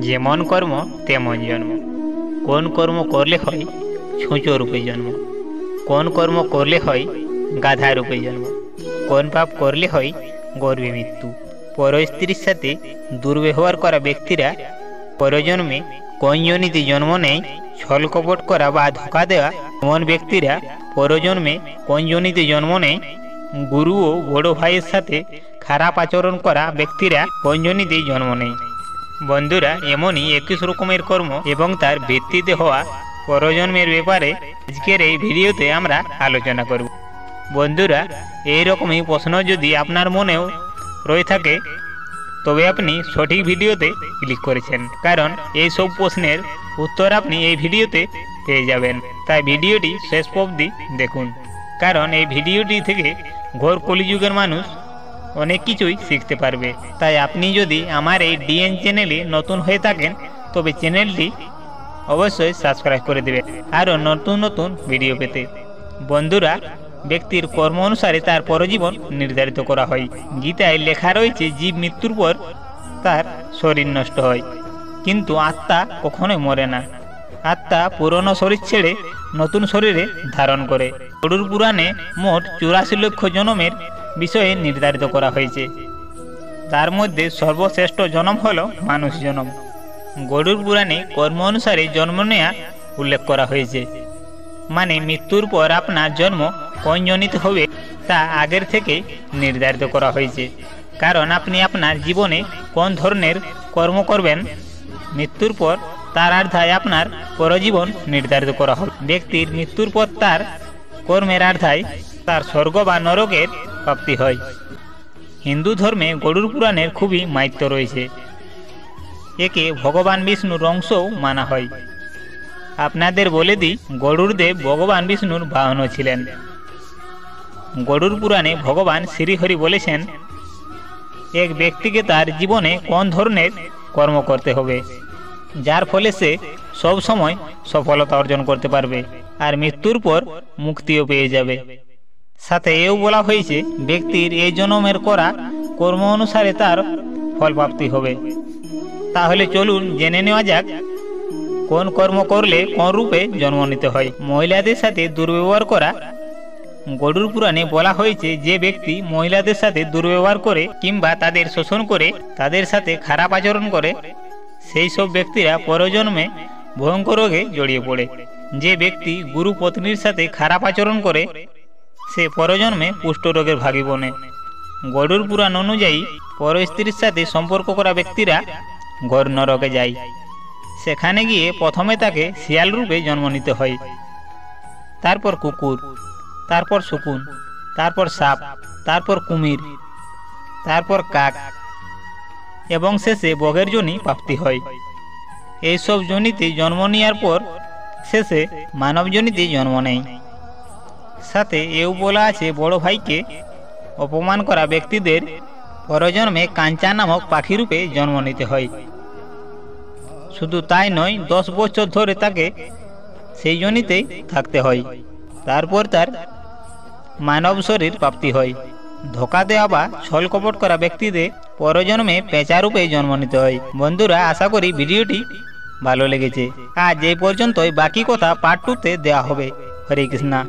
যেমন কর্ম তেমন জন্ম। কোন কর্ম করলে হয় ছুঁচো রূপে জন্ম, কোন কর্ম করলে হয় গাধা রূপে জন্ম, কোন পাপ করলে হয় গর্ভে মৃত্যু। পর স্ত্রীর সাথে দুর্ব্যবহার করা ব্যক্তিরা পরজন্মে কোন যোনিতে জন্ম নেয়, ছল কপট করা বা ধোকা দেওয়া এমন ব্যক্তিরা পরজন্মে কোন যোনিতে জন্ম নেয়, গুরু ও বড় ভাইয়ের সাথে খারাপ আচরণ করা ব্যক্তিরা কোন যোনিতে জন্ম নেয়। বন্ধুরা, এমনই 21 রকমের কর্ম এবং তার ভিত্তিতে হওয়া পরজন্মের ব্যাপারে আজকের এই ভিডিওতে আমরা আলোচনা করব। বন্ধুরা, এই রকমই প্রশ্ন যদি আপনার মনেও রয়ে থাকে তবে আপনি সঠিক ভিডিওতে ক্লিক করেছেন, কারণ এই সব প্রশ্নের উত্তর আপনি এই ভিডিওতে পেয়ে যাবেন। তাই ভিডিওটি শেষ অবধি দেখুন, কারণ এই ভিডিওটি থেকে ঘোর কলিযুগের মানুষ অনেক কিছুই শিখতে পারবে। তাই আপনি যদি আমার এই ডিএন চ্যানেলে নতুন হয়ে থাকেন তবে চ্যানেলটি অবশ্যই সাবস্ক্রাইব করে দেবেন আরও নতুন নতুন ভিডিও পেতে। বন্ধুরা, ব্যক্তির কর্ম অনুসারে তার পরজীবন নির্ধারিত করা হয়। গীতায় লেখা রয়েছে, জীব মৃত্যুর পর তার শরীর নষ্ট হয়, কিন্তু আত্মা কখনোই মরে না। আত্মা পুরনো শরীর ছেড়ে নতুন শরীরে ধারণ করে। গরুড় পুরাণে মোট 84 লক্ষ জন্মের বিষয়ে নির্ধারিত করা হয়েছে। তার মধ্যে সর্বশ্রেষ্ঠ জন্ম হল মানুষ জন্ম। গরুড় পুরাণে কর্ম অনুসারে জন্ম নেওয়া উল্লেখ করা হয়েছে, মানে মৃত্যুর পর আপনার জন্ম কোন যোনিতে হবে তা আগের থেকে নির্ধারিত করা হয়েছে, কারণ আপনি আপনার জীবনে কোন ধরনের কর্ম করবেন মৃত্যুর পর তার আর্ধায় আপনার পরজীবন নির্ধারিত করা হবে। ব্যক্তির মৃত্যুর পর তার কর্মের আর্ধায় তার স্বর্গ বা নরকের প্রাপ্তি হয়। হিন্দু ধর্মে গরুড় পুরাণের খুবই মাহাত্ম্য রয়েছে। একে ভগবান বিষ্ণুর অংশও মানা হয়। আপনাদের বলে দিই, গরুড়দেব ভগবান বিষ্ণুর বাহন ছিলেন। গরুড় পুরাণে ভগবান শ্রীহরি বলেছেন, এক ব্যক্তিকে তার জীবনে কোন ধরনের কর্ম করতে হবে যার ফলে সে সব সময় সফলতা অর্জন করতে পারবে আর মৃত্যুর পর মুক্তিও পেয়ে যাবে। সাথে এও বলা হয়েছে, ব্যক্তির এই জন্মের করা কর্ম অনুসারে তার ফলপ্রাপ্তি হবে। তাহলে চলুন জেনে নেওয়া যাক কোন কর্ম করলে কোন রূপে জন্ম নিতে হয়। মহিলাদের সাথে দুর্ব্যবহার করা। গরুড় পুরাণে বলা হয়েছে, যে ব্যক্তি মহিলাদের সাথে দুর্ব্যবহার করে কিংবা তাদের শোষণ করে, তাদের সাথে খারাপ আচরণ করে, সেই সব ব্যক্তিরা পরজন্মে ভয়ঙ্কর রোগে জড়িয়ে পড়ে। যে ব্যক্তি গুরু পত্নীর সাথে খারাপ আচরণ করে সে পরজন্মে কুষ্ঠ রোগের ভাগী বনে। গরুড় পুরাণ অনুযায়ী পর স্ত্রীর সাথে সম্পর্ক করা ব্যক্তিরা ঘোর নরকে যায়। সেখানে গিয়ে প্রথমে তাকে শিয়াল রূপে জন্ম নিতে হয়, তারপর কুকুর, তারপর শকুন, তারপর সাপ, তারপর কুমির, তারপর কাক এবং শেষে বগের যোনি প্রাপ্তি হয়। এইসব যোনিতে জন্ম নেওয়ার পর শেষে মানব যোনিতে জন্ম নেয়। সাথে এও বলা আছে, বড় ভাইকে অপমান করা ব্যক্তিদের পরজন্মে কাঞ্চা নামক পাখি রূপে জন্ম নিতে হয়। শুধু তাই নয়, 10 বছর ধরে তাকে সেই যোনিতেই থাকতে হয়, তারপর তার মানব শরীর প্রাপ্তি হয়। ধোকা দেওয়া বা ছল কপট করা ব্যক্তিদের পরজন্মে পেঁচা রূপে জন্ম নিতে হয়। বন্ধুরা, আশা করি ভিডিওটি ভালো লেগেছে। আজ এই পর্যন্তই, বাকি কথা পার্ট 2-তে দেওয়া হবে। হরে কৃষ্ণা।